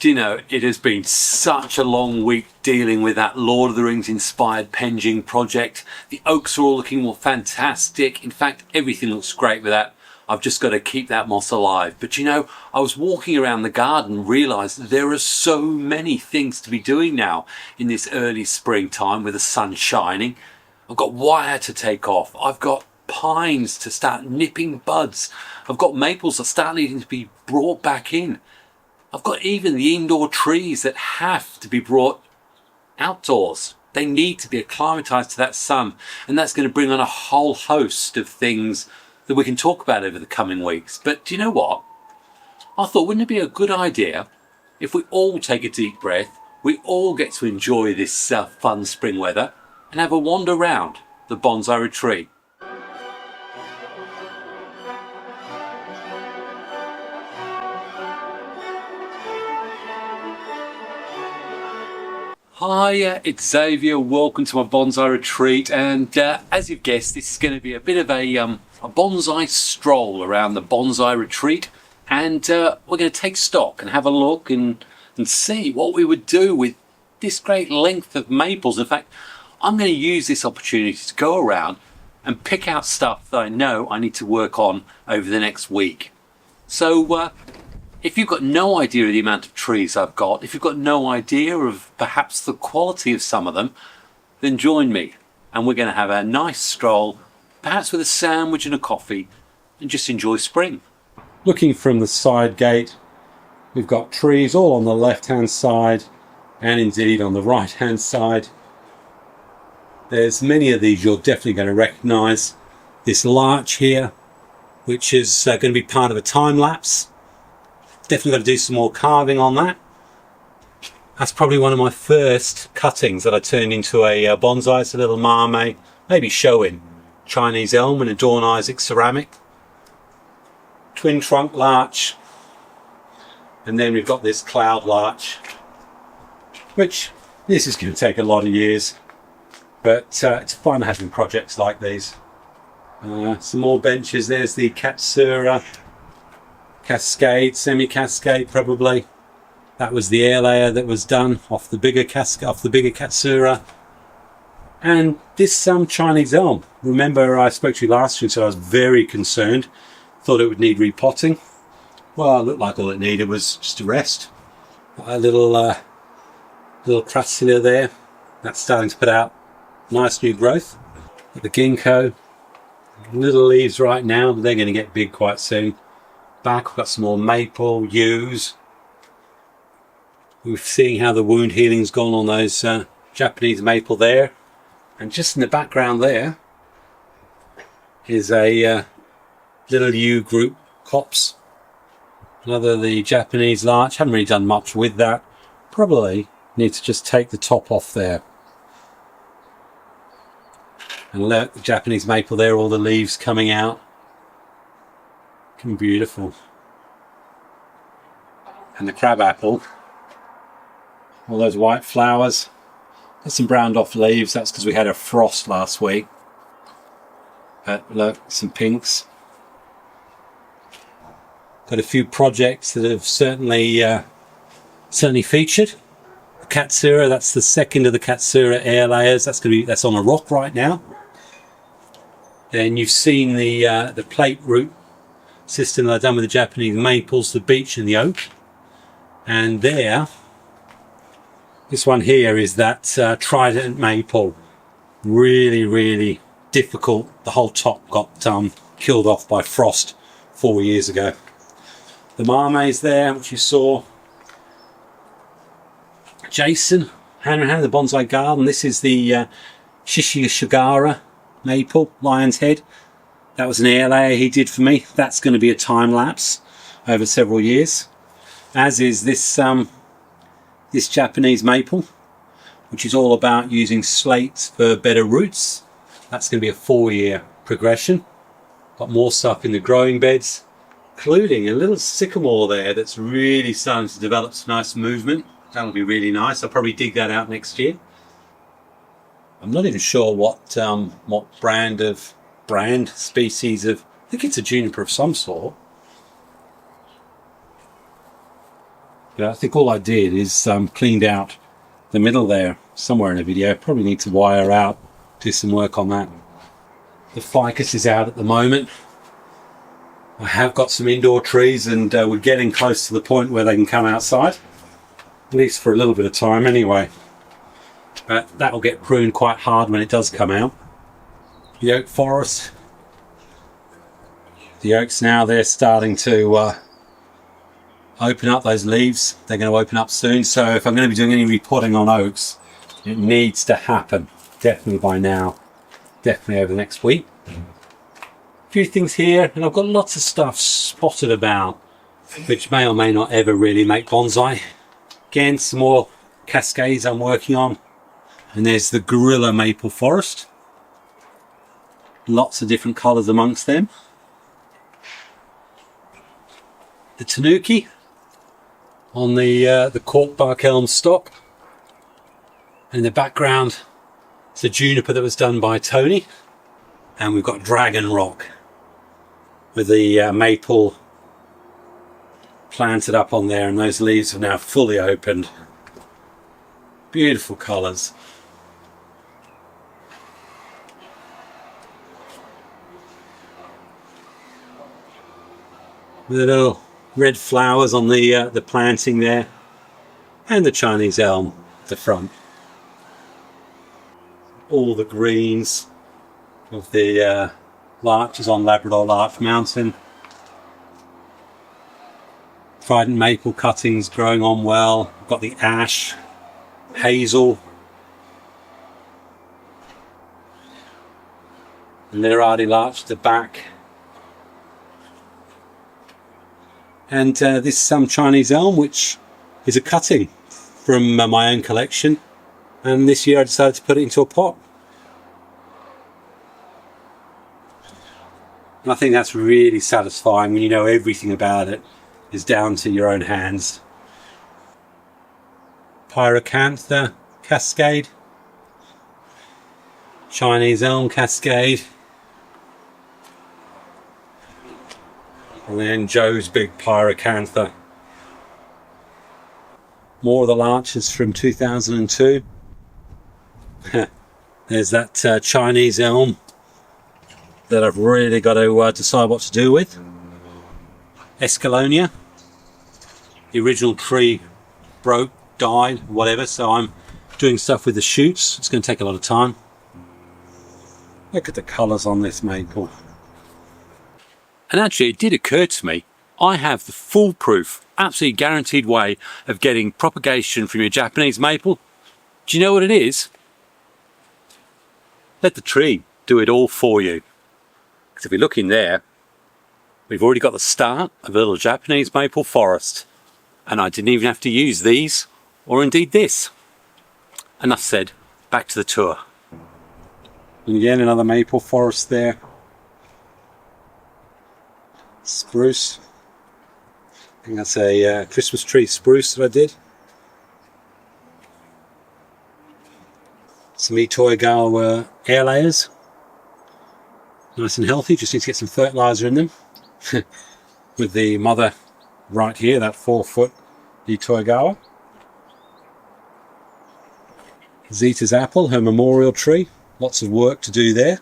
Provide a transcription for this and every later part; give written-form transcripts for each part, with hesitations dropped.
Do you know, it has been such a long week dealing with that Lord of the Rings inspired Penjing project. The oaks are all looking more fantastic. In fact, everything looks great with that. I've just got to keep that moss alive. But you know, I was walking around the garden and realised that there are so many things to be doing now in this early springtime with the sun shining. I've got wire to take off. I've got pines to start nipping buds. I've got maples that start needing to be brought back in. I've got even the indoor trees that have to be brought outdoors. They need to be acclimatised to that sun, and that's going to bring on a whole host of things that we can talk about over the coming weeks. But do you know what? I thought, wouldn't it be a good idea if we all take a deep breath, we all get to enjoy this fun spring weather and have a wander around the bonsai retreat. Hiya, it's Xavier. Welcome to my bonsai retreat, and as you've guessed, this is going to be a bit of a bonsai stroll around the bonsai retreat, and we're going to take stock and have a look and see what we would do with this great length of maples. In fact, I'm going to use this opportunity to go around and pick out stuff that I know I need to work on over the next week. So if you've got no idea of the amount of trees I've got, if you've got no idea of perhaps the quality of some of them, then join me and we're going to have a nice stroll, perhaps with a sandwich and a coffee, and just enjoy spring. Looking from the side gate, we've got trees all on the left hand side and indeed on the right hand side. There's many of these you're definitely going to recognise. This larch here, which is going to be part of a time lapse. Definitely got to do some more carving on that. That's probably one of my first cuttings that I turned into a bonsai. It's a little marmee, maybe showing Chinese elm and a Dawn Isaac ceramic. Twin trunk larch. And then we've got this cloud larch, which this is going to take a lot of years. But it's fun having projects like these. Some more benches. There's the Katsura Cascade, semi-cascade probably. That was the air layer that was done off the bigger Katsura. And this Chinese elm. Remember I spoke to you last year, so I was very concerned. Thought it would need repotting. Well, it looked like all it needed was just a rest. A little crassula there. That's starting to put out nice new growth. The ginkgo, little leaves right now, but they're going to get big quite soon. Back, we've got some more maple, yews. We're seeing how the wound healing's gone on those Japanese maple there. And just in the background there is a little yew group copse. Another of the Japanese larch. Haven't really done much with that. Probably need to just take the top off there. And look, the Japanese maple there, all the leaves coming out. Looking beautiful. And the crabapple, all those white flowers. There's some browned off leaves. That's because we had a frost last week. But look, some pinks. Got a few projects that have certainly featured. The Katsura, that's the second of the Katsura air layers. That's on a rock right now. Then you've seen the plate root system that I've done with the Japanese maples, the beech and the oak. And there, this one here is that trident maple. Really difficult. The whole top got killed off by frost 4 years ago. The marmee's there, which you saw. Jason, hand in hand, the bonsai garden. This is the Shishigara maple, lion's head. That was an air layer he did for me. That's going to be a time lapse over several years. As is this this Japanese maple, which is all about using slates for better roots. That's going to be a 4-year progression. Got more stuff in the growing beds, including a little sycamore there that's really starting to develop some nice movement. That'll be really nice. I'll probably dig that out next year. I'm not even sure what species of, I think it's a juniper of some sort. Yeah, I think all I did is cleaned out the middle there somewhere in the video. Probably need to wire out, do some work on that. The ficus is out at the moment. I have got some indoor trees, and we're getting close to the point where they can come outside, at least for a little bit of time anyway. But that will get pruned quite hard when it does come out. The oak forest. The oaks now, they're starting to open up those leaves. They're going to open up soon. So if I'm going to be doing any repotting on oaks, it needs to happen. Definitely by now. Definitely over the next week. A few things here, and I've got lots of stuff spotted about, which may or may not ever really make bonsai. Again, some more cascades I'm working on. And there's the gorilla maple forest. Lots of different colours amongst them. The tanuki on the cork bark elm stock. And in the background, it's a juniper that was done by Tony. And we've got dragon rock with the maple planted up on there, and those leaves have now fully opened. Beautiful colours. With the little red flowers on the planting there, and the Chinese elm at the front. All the greens of the larches on Labrador Larch Mountain. Trident maple cuttings growing on well. We've got the ash, hazel, Lirardi larch at the back. And this Chinese elm, which is a cutting from my own collection, and this year I decided to put it into a pot. And I think that's really satisfying when you know everything about it is down to your own hands. Pyracantha cascade, Chinese elm cascade, and then Joe's big pyracantha. More of the larches from 2002. There's that Chinese elm that I've really got to decide what to do with. Escalonia. The original tree broke, died, whatever, so I'm doing stuff with the shoots. It's going to take a lot of time. Look at the colours on this maple. And actually, it did occur to me, I have the foolproof, absolutely guaranteed way of getting propagation from your Japanese maple. Do you know what it is? Let the tree do it all for you. Because if we look in there, we've already got the start of a little Japanese maple forest. And I didn't even have to use these, or indeed this. Enough said, back to the tour. And again, another maple forest there. Spruce. I think that's a Christmas tree spruce that I did. Some Itoigawa air layers. Nice and healthy, just need to get some fertiliser in them. With the mother right here, that 4-foot Itoigawa. Zita's apple, her memorial tree. Lots of work to do there.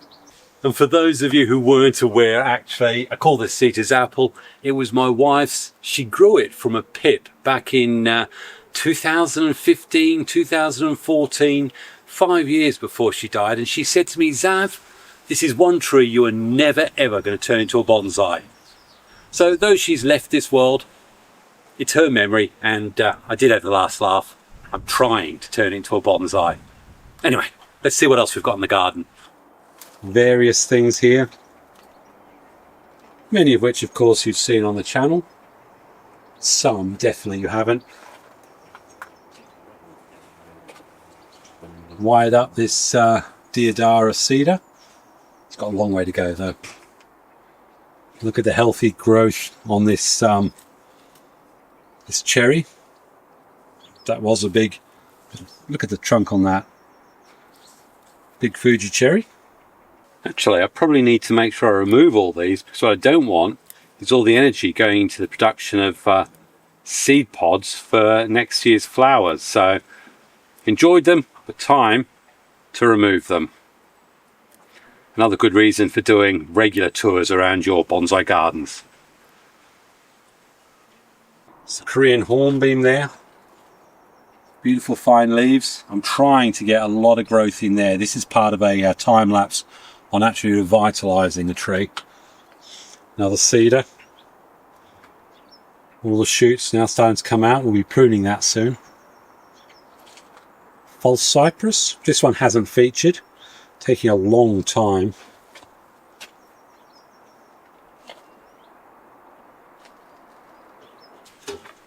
And for those of you who weren't aware, actually, I call this Zita's apple. It was my wife's. She grew it from a pip back in 2015, 2014, 5 years before she died. And she said to me, Xav, this is one tree you are never ever going to turn into a bonsai. So though she's left this world, it's her memory, and I did have the last laugh. I'm trying to turn it into a bonsai. Anyway, let's see what else we've got in the garden. Various things here, many of which of course you've seen on the channel, some definitely you haven't. Wired up this Deodara cedar. It's got a long way to go though. Look at the healthy growth on this this cherry. That was a big, look at the trunk on that. Big Fuji cherry. Actually, I probably need to make sure I remove all these, because what I don't want is all the energy going into the production of seed pods for next year's flowers. So enjoyed them, but time to remove them. Another good reason for doing regular tours around your bonsai gardens. It's a Korean hornbeam there. Beautiful fine leaves. I'm trying to get a lot of growth in there. This is part of a time lapse on actually revitalizing the tree. Another cedar. All the shoots now starting to come out. We'll be pruning that soon. False cypress. This one hasn't featured. Taking a long time.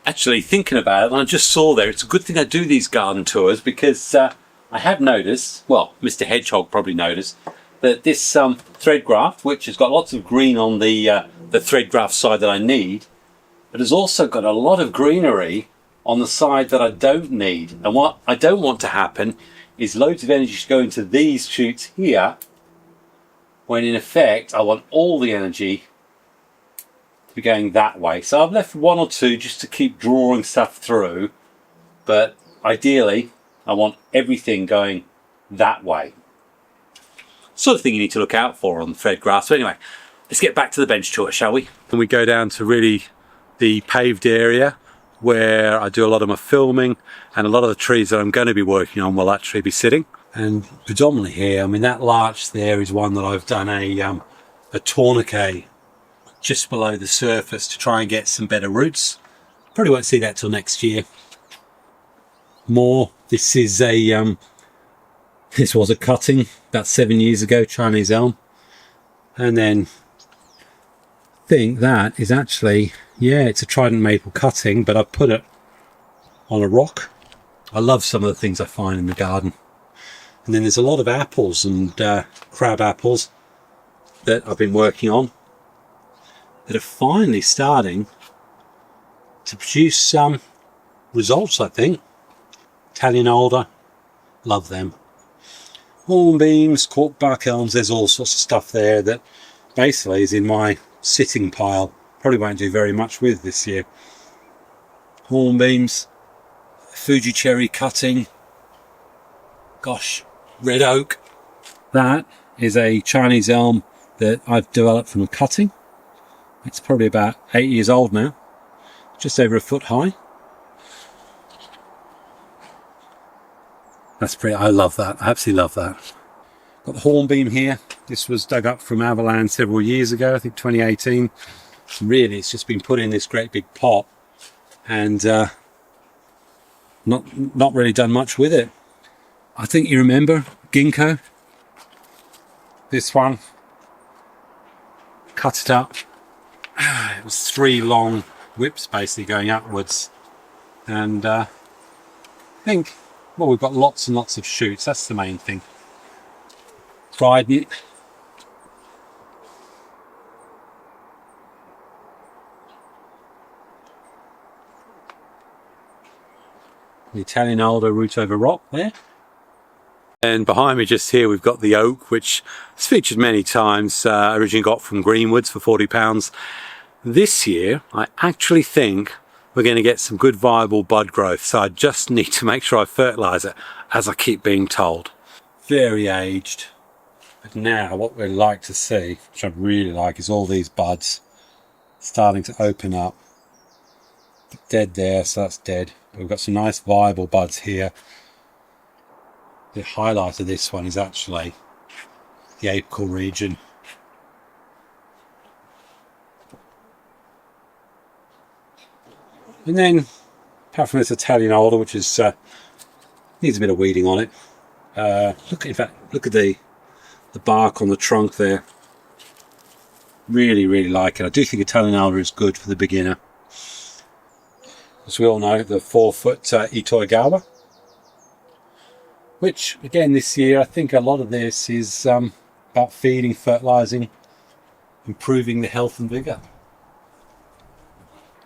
Actually, thinking about it, and I just saw there, it's a good thing I do these garden tours, because I have noticed, well, Mr. Hedgehog probably noticed, that this thread graft, which has got lots of green on the thread graft side that I need, but has also got a lot of greenery on the side that I don't need. And what I don't want to happen is loads of energy to go into these shoots here, when in effect I want all the energy to be going that way. So I've left one or two just to keep drawing stuff through, but ideally I want everything going that way. Sort of thing you need to look out for on the thread grass. So anyway, let's get back to the bench tour, shall we? And we go down to really the paved area where I do a lot of my filming, and a lot of the trees that I'm going to be working on will actually be sitting. And predominantly here, I mean, that larch there is one that I've done a tourniquet just below the surface to try and get some better roots. Probably won't see that till next year. More, this is a this was a cutting about 7 years ago, Chinese elm, and then I think that is actually, yeah, it's a trident maple cutting, but I've put it on a rock. I love some of the things I find in the garden. And then there's a lot of apples and crab apples that I've been working on that are finally starting to produce some results, I think. Italian alder, love them. Hornbeams, corkbark elms, there's all sorts of stuff there that basically is in my sitting pile. Probably won't do very much with this year. Hornbeams, Fuji cherry cutting, gosh, red oak. That is a Chinese elm that I've developed from a cutting. It's probably about 8 years old now, just over a foot high. That's pretty, I love that, I absolutely love that. Got the hornbeam here. This was dug up from Avalan several years ago, I think 2018. Really, it's just been put in this great big pot and not really done much with it. I think you remember ginkgo. This one, cut it up. It was 3 long whips basically going upwards, and I think, well, we've got lots and lots of shoots. That's the main thing. Trident. The Italian alder root over rock there. And behind me just here we've got the oak, which is featured many times. Originally got from Greenwoods for £40. This year I actually think we're going to get some good viable bud growth, so I just need to make sure I fertilise it, as I keep being told. Very aged, but now what we'd like to see, which I really like, is all these buds starting to open up. Dead there, so that's dead. But we've got some nice viable buds here. The highlight of this one is actually the apical region. And then, apart from this Italian alder, which is needs a bit of weeding on it. Look at the bark on the trunk there. Really, really like it. I do think Italian alder is good for the beginner. As we all know, the 4-foot Itoigawa, which again this year I think a lot of this is about feeding, fertilising, improving the health and vigour.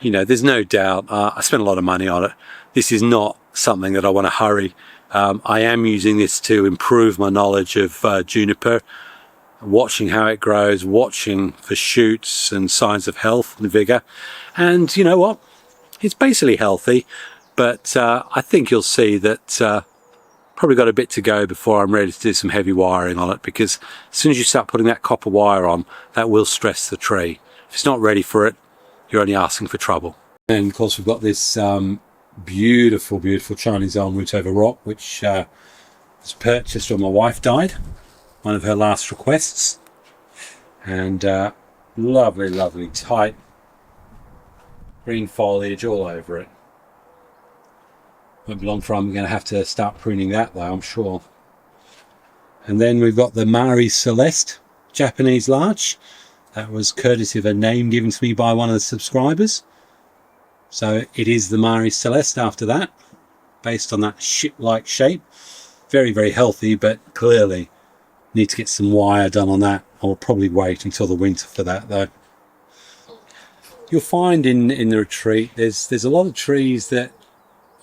You know, there's no doubt I spent a lot of money on it. This is not something that I want to hurry. I am using this to improve my knowledge of juniper, watching how it grows, watching for shoots and signs of health and vigour. And you know what? It's basically healthy, but I think you'll see that probably got a bit to go before I'm ready to do some heavy wiring on it, because as soon as you start putting that copper wire on, that will stress the tree. If it's not ready for it, you're only asking for trouble. And of course we've got this beautiful Chinese elm root over rock, which was purchased when my wife died, one of her last requests. And lovely tight green foliage all over it. Won't be long for I'm going to have to start pruning that though, I'm sure. And then we've got the Marie Celeste Japanese larch. That was courtesy of a name given to me by one of the subscribers. So it is the Marie Celeste after that, based on that ship-like shape. Very healthy, but clearly need to get some wire done on that. I'll probably wait until the winter for that though. You'll find in the retreat there's a lot of trees that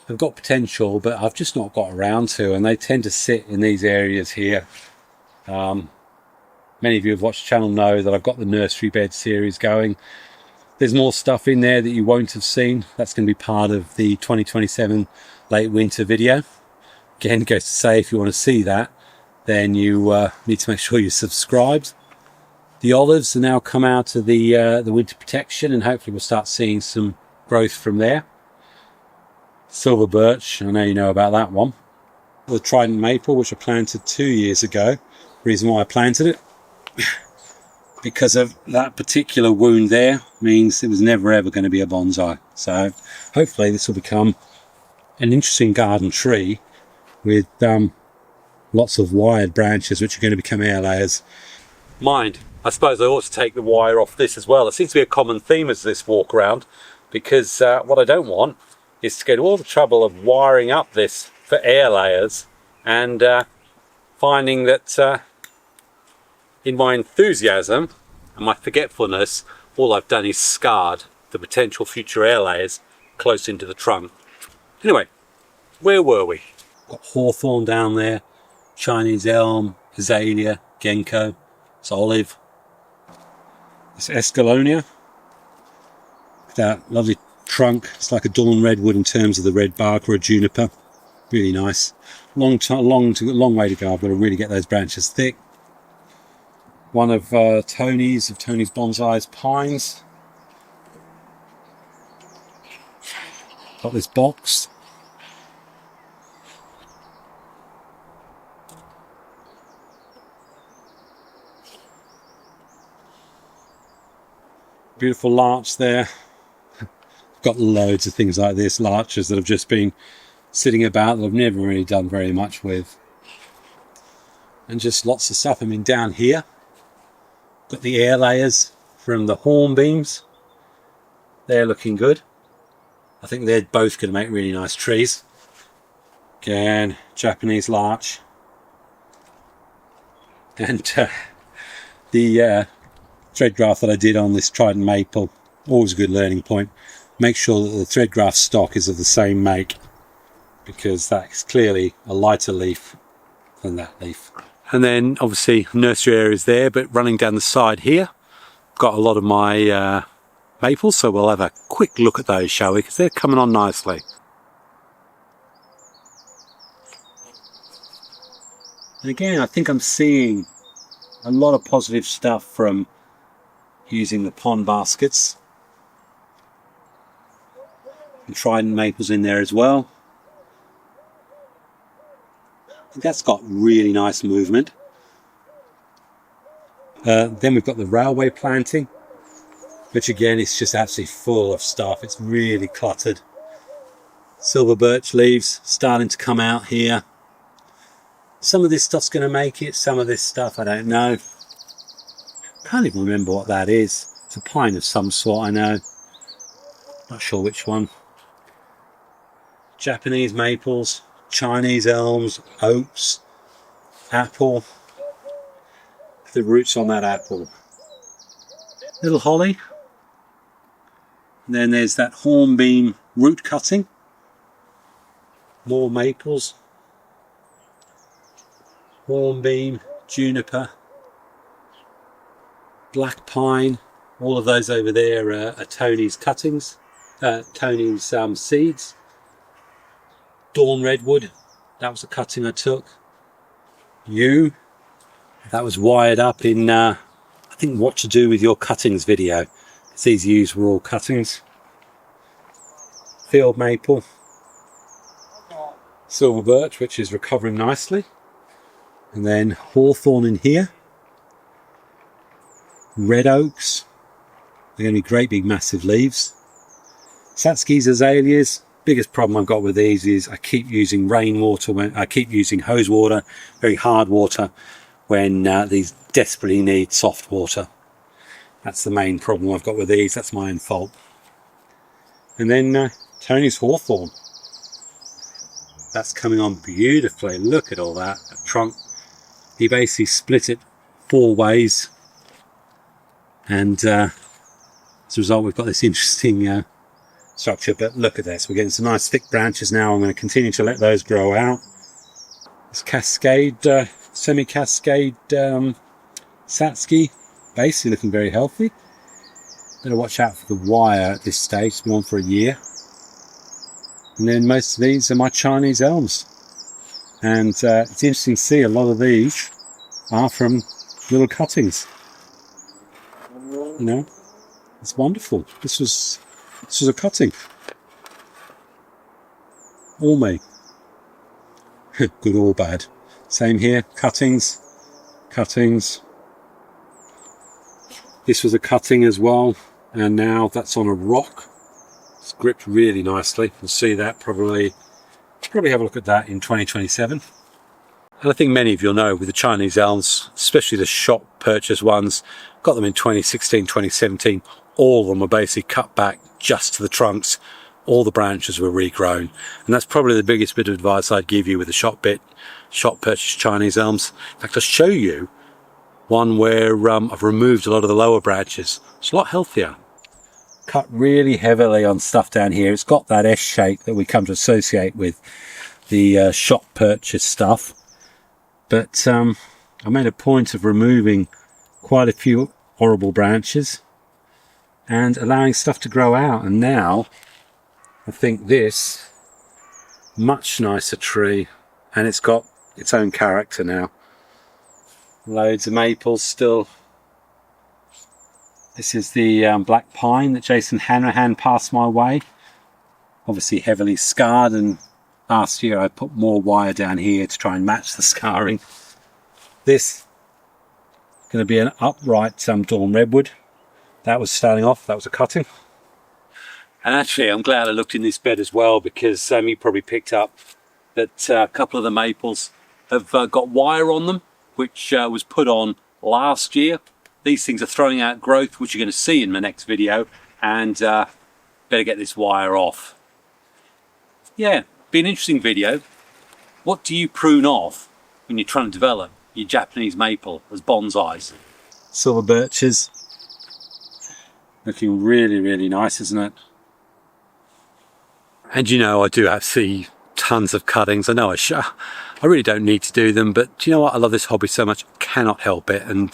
have got potential, but I've just not got around to, and they tend to sit in these areas here. Many of you who've watched the channel know that I've got the nursery bed series going. There's more stuff in there that you won't have seen. That's going to be part of the 2027 late winter video. Again, goes to say, if you want to see that, then you need to make sure you're subscribed. The olives are now come out of the winter protection, and hopefully we'll start seeing some growth from there. Silver birch, I know you know about that one. The trident maple, which I planted 2 years ago. Reason why I planted it, because of that particular wound there, means it was never ever going to be a bonsai. So hopefully this will become an interesting garden tree with lots of wired branches which are going to become air layers. Mind, I suppose I ought to take the wire off this as well. It seems to be a common theme as this walk around, because what I don't want is to go to all the trouble of wiring up this for air layers and finding that in my enthusiasm and my forgetfulness, all I've done is scarred the potential future air layers close into the trunk. Anyway, where were we? Got hawthorn down there, Chinese elm, azalea, ginkgo, it's olive. It's escallonia. That lovely trunk. It's like a dawn redwood in terms of the red bark, or a juniper. Really nice. Long way to go. I've got to really get those branches thick. One of Tony's Bonsai's pines. Got this box. Beautiful larch there. Got loads of things like this, larches that have just been sitting about that I've never really done very much with. And just lots of stuff. I mean, down here, got the air layers from the hornbeams. They're looking good. I think they're both going to make really nice trees. Again, Japanese larch. And the thread graft that I did on this trident maple, always a good learning point. Make sure that the thread graft stock is of the same make, because that's clearly a lighter leaf than that leaf. And then obviously nursery areas there, but running down the side here, got a lot of my maples, so we'll have a quick look at those, shall we, because they're coming on nicely. And again, I think I'm seeing a lot of positive stuff from using the pond baskets. And trident maples in there as well. I think that's got really nice movement. Then we've got the railway planting, which again is just absolutely full of stuff. It's really cluttered. Silver birch leaves starting to come out here. Some of this stuff's going to make it, some of this stuff I don't know. Can't even remember what that is. It's a pine of some sort, I know. Not sure which one. Japanese maples, Chinese elms, oaks, apple. The roots on that apple. Little holly. And then there's that hornbeam root cutting. More maples. Hornbeam, juniper, black pine. All of those over there are Tony's cuttings. Tony's seeds. Dawn redwood, that was a cutting I took. That was wired up in I think what to do with your cuttings video. These yews were all cuttings. Field maple, silver birch, which is recovering nicely, and then hawthorn in here. Red oaks, they're going to be great big massive leaves. Satsuki's azaleas. Biggest problem I've got with these is I keep using rainwater when I keep using hose water, very hard water, when these desperately need soft water. That's the main problem I've got with these. That's my own fault. And then Tony's hawthorn. That's coming on beautifully. Look at all that trunk. He basically split it 4 ways, and as a result we've got this interesting structure. But look at this, we're getting some nice thick branches now. I'm going to continue to let those grow out. This cascade, semi-cascade Satsuki, basically looking very healthy. Better watch out for the wire at this stage, it's been on for a year. And then most of these are my Chinese elms. And it's interesting to see a lot of these are from little cuttings. You know, it's wonderful. This was a cutting. All me. Good or bad. Same here, cuttings. This was a cutting as well, and now that's on a rock. It's gripped really nicely. We'll see that probably have a look at that in 2027. And I think many of you'll know with the Chinese elms, especially the shop purchase ones, got them in 2016, 2017. All of them were basically cut back just to the trunks. All the branches were regrown. And that's probably the biggest bit of advice I'd give you with the shop purchase Chinese elms. In fact, I'll show you one where I've removed a lot of the lower branches. It's a lot healthier. Cut really heavily on stuff down here. It's got that S shape that we come to associate with the shop purchase stuff. But I made a point of removing quite a few horrible branches and allowing stuff to grow out. And now I think this much nicer tree, and it's got its own character now. Loads of maples still. This is the black pine that Jason Hanrahan passed my way. Obviously heavily scarred, and last year I put more wire down here to try and match the scarring. This is going to be an upright dawn redwood. That was starting off, that was a cutting. And actually I'm glad I looked in this bed as well, because you probably picked up that a couple of the maples have got wire on them, which was put on last year. These things are throwing out growth, which you're going to see in my next video, and better get this wire off. Yeah, be an interesting video. What do you prune off when you're trying to develop your Japanese maple as bonsais? Silver birches. Looking really, really nice, isn't it? And you know, I do have tons of cuttings. I know I really don't need to do them, but do you know what? I love this hobby so much, I cannot help it. And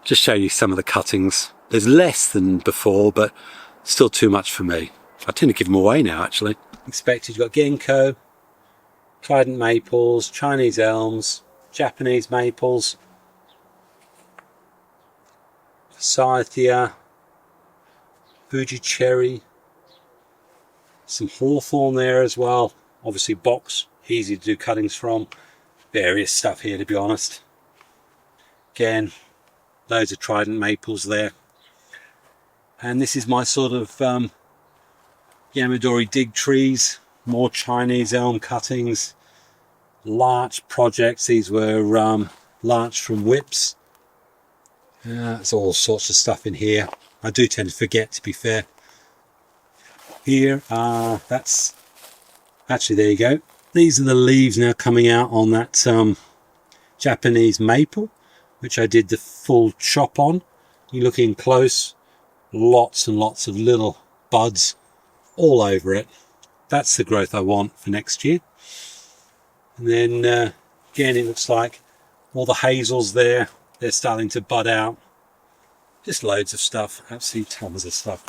just show you some of the cuttings. There's less than before, but still too much for me. I tend to give them away now, actually. Expected, you've got ginkgo, trident maples, Chinese elms, Japanese maples, Forsythia, Fuji cherry, some hawthorn there as well. Obviously box, easy to do cuttings from. Various stuff here, to be honest. Again, loads of trident maples there. And this is my sort of Yamadori dig trees, more Chinese elm cuttings, larch projects. These were larch from whips. There's all sorts of stuff in here. I do tend to forget, to be fair. Here, that's actually, there you go. These are the leaves now coming out on that Japanese maple, which I did the full chop on. You look in close, lots and lots of little buds all over it. That's the growth I want for next year. And then again, it looks like all the hazels there, they're starting to bud out. Just loads of stuff, absolutely tons of stuff.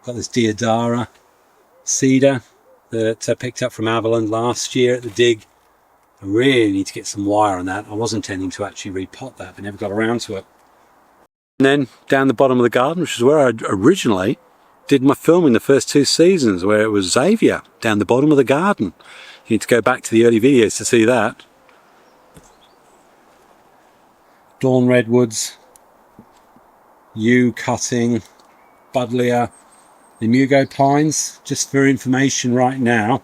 Got this deodara cedar that I picked up from Avalon last year at the dig. I really need to get some wire on that. I was intending to actually repot that, but never got around to it. And then down the bottom of the garden, which is where I originally did my filming the first 2 seasons, where it was Xavier down the bottom of the garden. You need to go back to the early videos to see that. Dawn redwoods, yew cutting, buddleia, the mugo pines. Just for information right now,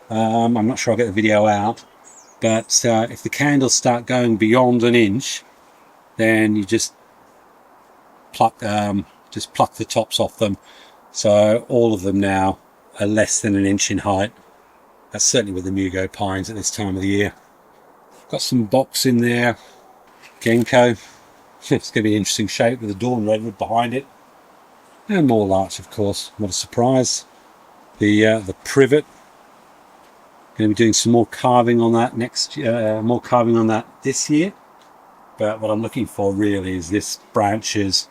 I'm not sure I'll get the video out, but if the candles start going beyond an inch, then you just pluck the tops off them. So all of them now are less than an inch in height. That's certainly with the mugo pines at this time of the year. Got some box in there, ginkgo. It's going to be an interesting shape with the dawn redwood behind it, and more larch, of course. What a surprise! The privet. Going to be doing some more carving on that this year. But what I'm looking for really is this branches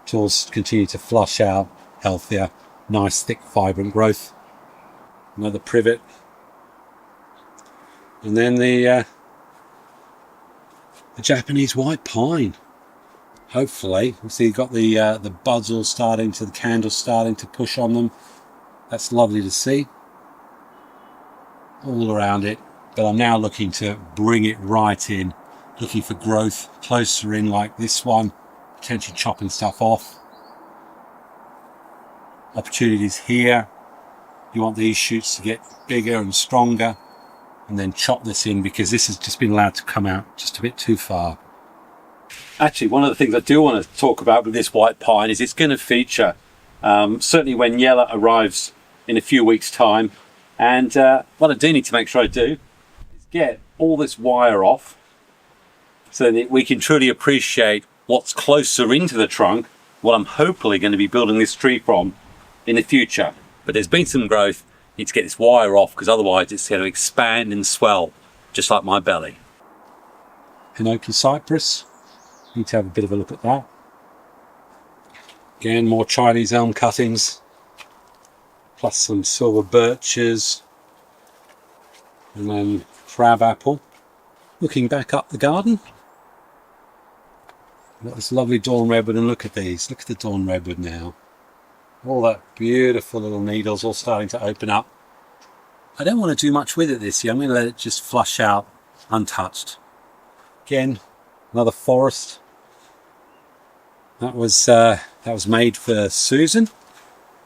to continue to flush out healthier, nice, thick, vibrant growth. Another privet, and then the Japanese white pine. Hopefully, you see, you've got the buds all starting to, the candles starting to push on them. That's lovely to see. All around it, but I'm now looking to bring it right in, looking for growth closer in, like this one, potentially chopping stuff off. Opportunities here. You want these shoots to get bigger and stronger, and then chop this in, because this has just been allowed to come out just a bit too far. Actually, one of the things I do want to talk about with this white pine is it's going to feature, certainly when Yella arrives in a few weeks' time. And what I do need to make sure I do is get all this wire off, so that we can truly appreciate what's closer into the trunk, what I'm hopefully going to be building this tree from in the future. But there's been some growth. Need to get this wire off, because otherwise it's going to expand and swell just like my belly. Hinoki cypress. Need to have a bit of a look at that. Again, more Chinese elm cuttings, plus some silver birches, and then crab apple. Looking back up the garden, got this lovely dawn redwood, and look at these. Look at the dawn redwood now. All that beautiful little needles all starting to open up. I don't want to do much with it this year. I'm going to let it just flush out untouched. Again, another forest. That was made for Susan,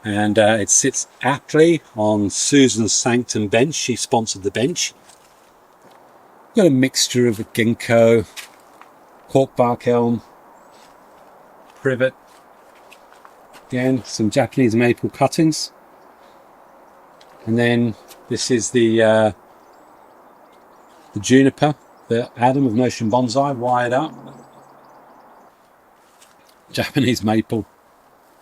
and it sits aptly on Susan's Sanctum bench. She sponsored the bench. Got a mixture of a ginkgo, corkbark elm, privet. Again, some Japanese maple cuttings, and then this is the juniper, the Adam of Notion Bonsai, wired up. Japanese maple.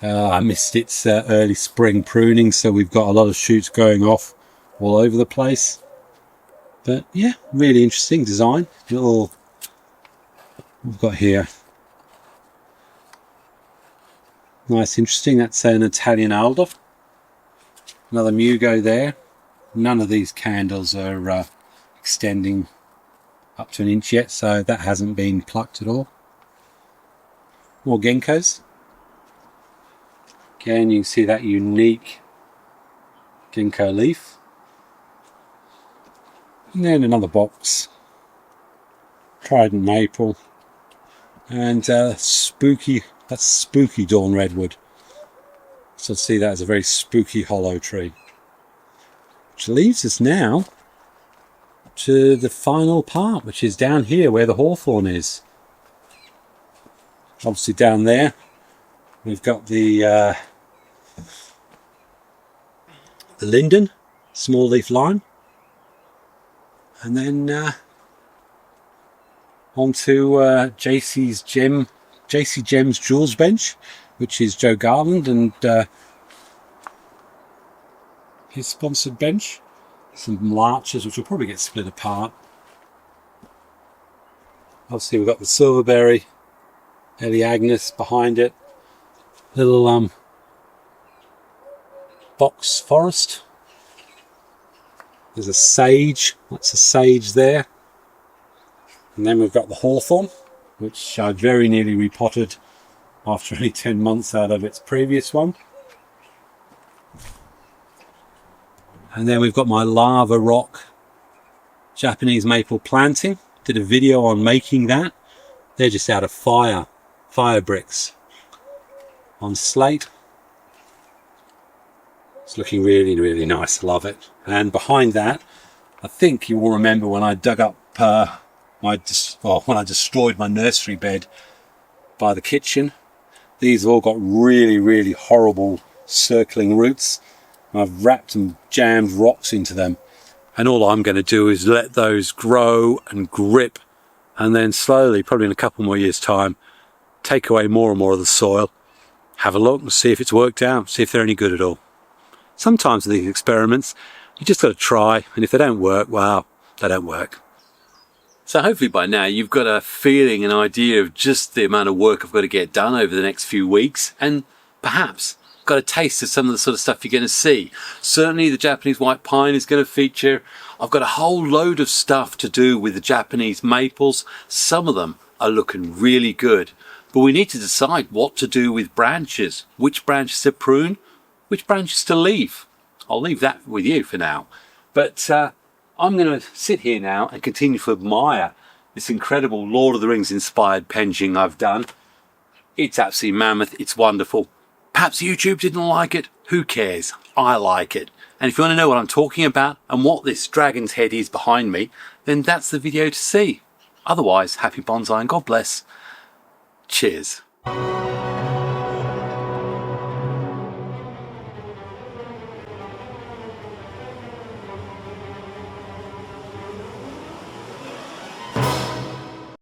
I missed its early spring pruning, so we've got a lot of shoots going off all over the place. But yeah, really interesting design. Little, we've got here. Nice, interesting. That's an Italian alder. Another mugo there. None of these candles are extending up to an inch yet, so that hasn't been plucked at all. More ginkgos. Again, you can see that unique ginkgo leaf. And then another box. Trident maple. And spooky, that's spooky dawn redwood. So see that as a very spooky hollow tree. Which leads us now to the final part, which is down here where the hawthorn is. Obviously down there we've got the linden, small leaf lime, and then onto JC Gem's Jewels bench, which is Joe Garland and his sponsored bench. Some larches which will probably get split apart. Obviously we've got the silverberry, Ellie Agnes behind it. Little box forest. There's a sage, that's a sage there. And then we've got the hawthorn, which I very nearly repotted after only 10 months out of its previous one. And then we've got my lava rock Japanese maple planting. Did a video on making that. They're just out of fire bricks on slate. It's looking really, really nice. Love it. And behind that, I think you will remember when I dug up when I destroyed my nursery bed by the kitchen. These have all got really, really horrible circling roots. I've wrapped and jammed rocks into them. And all I'm going to do is let those grow and grip, and then slowly, probably in a couple more years' time, take away more and more of the soil, have a look and see if it's worked out, see if they're any good at all. Sometimes with these experiments, you just got to try, and if they don't work, well, they don't work. So hopefully by now you've got a feeling, an idea of just the amount of work I've got to get done over the next few weeks, and perhaps got a taste of some of the sort of stuff you're going to see. Certainly the Japanese white pine is going to feature. I've got a whole load of stuff to do with the Japanese maples. Some of them are looking really good, but we need to decide what to do with branches, which branches to prune, which branches to leave. I'll leave that with you for now. But I'm going to sit here now and continue to admire this incredible Lord of the Rings inspired penching I've done. It's absolutely mammoth. It's wonderful. Perhaps YouTube didn't like it. Who cares? I like it. And if you want to know what I'm talking about and what this dragon's head is behind me, then that's the video to see. Otherwise, happy bonsai and God bless. Cheers.